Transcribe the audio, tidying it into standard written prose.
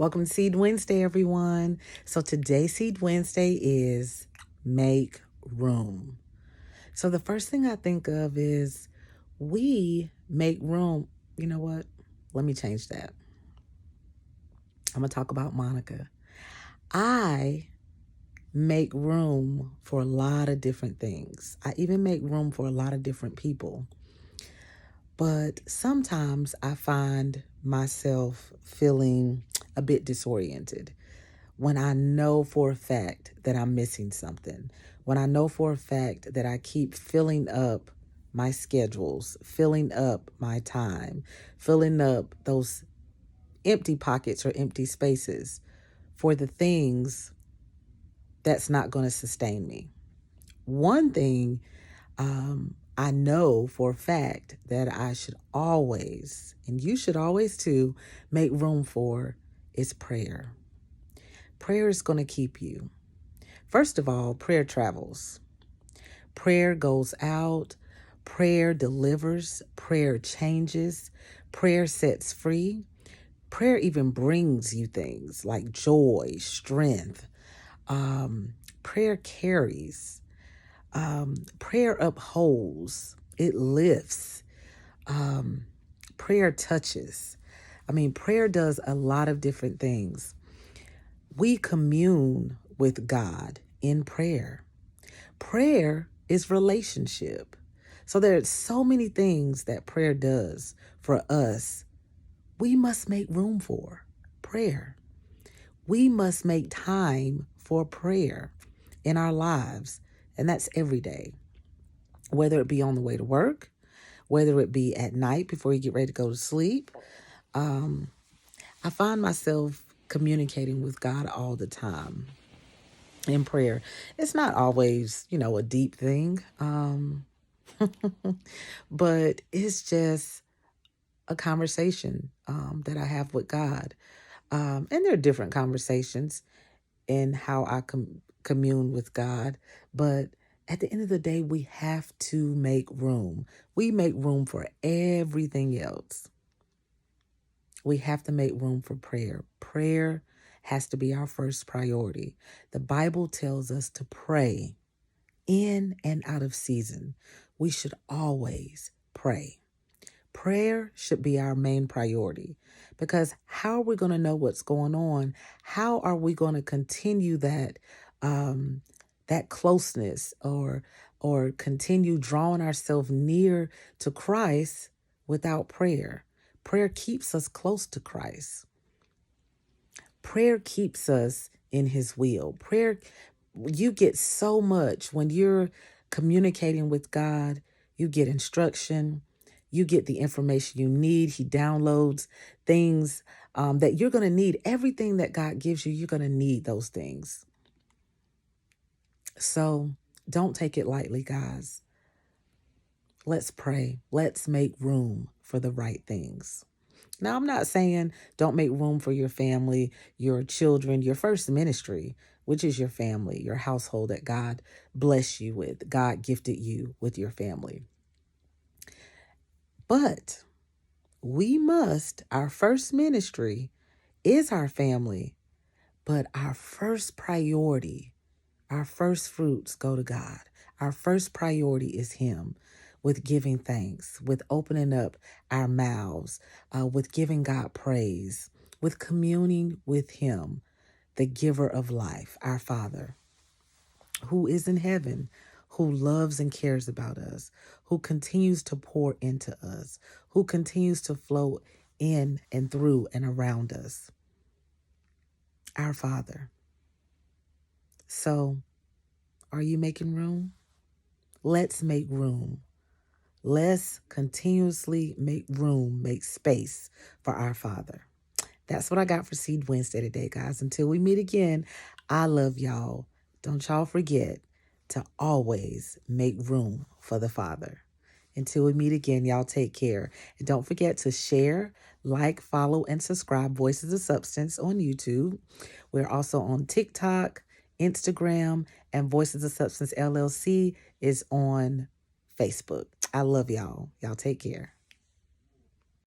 Welcome to Seed Wednesday, everyone. So today's Seed Wednesday is make room. So the first thing I think of is we make room. You know what? Let me change that. I'm going to talk about Monica. I make room for a lot of different things. I even make room for a lot of different people. But sometimes I find myself feeling a bit disoriented when I know for a fact that I'm missing something, when I know for a fact that I keep filling up my schedules, filling up my time, filling up those empty pockets or empty spaces for the things that's not going to sustain me. One thing I know for a fact that I should always, and you should always too, make room for is prayer. Prayer is going to keep you. First of all, prayer travels. Prayer goes out. Prayer delivers. Prayer changes. Prayer sets free. Prayer even brings you things like joy, strength. Prayer carries. Prayer upholds. It lifts. Prayer touches. Prayer does a lot of different things. We commune with God in prayer. Prayer is relationship. So there's so many things that prayer does for us. We must make room for prayer. We must make time for prayer in our lives. And that's every day, whether it be on the way to work, whether it be at night before you get ready to go to sleep. I find myself communicating with God all the time in prayer. It's not always, a deep thing, but it's just a conversation that I have with God. And there are different conversations in how I commune with God. But at the end of the day, we have to make room. We make room for everything else. We have to make room for prayer. Prayer has to be our first priority. The Bible tells us to pray in and out of season. We should always pray. Prayer should be our main priority, because how are we going to know what's going on? How are we going to continue that closeness or continue drawing ourselves near to Christ without prayer? Prayer keeps us close to Christ. Prayer keeps us in his will. Prayer, you get so much when you're communicating with God. You get instruction. You get the information you need. He downloads things that you're going to need. Everything that God gives you, you're going to need those things. So don't take it lightly, guys. Let's pray. Let's make room for the right things. Now, I'm not saying don't make room for your family, your children, your first ministry, which is your family, your household that God bless you with. God gifted you with your family. But our first ministry is our family, but our first priority, our first fruits go to God. Our first priority is him, with giving thanks, with opening up our mouths, with giving God praise, with communing with him, the giver of life, our Father, who is in heaven, who loves and cares about us, who continues to pour into us, who continues to flow in and through and around us. Our Father. So, are you making room? Let's make room. Let's continuously make room, make space for our Father. That's what I got for Seed Wednesday today, guys. Until we meet again, I love y'all. Don't y'all forget to always make room for the Father. Until we meet again, y'all take care. And don't forget to share, like, follow, and subscribe Voices of Substance on YouTube. We're also on TikTok, Instagram, and Voices of Substance LLC is on Facebook. I love y'all. Y'all take care.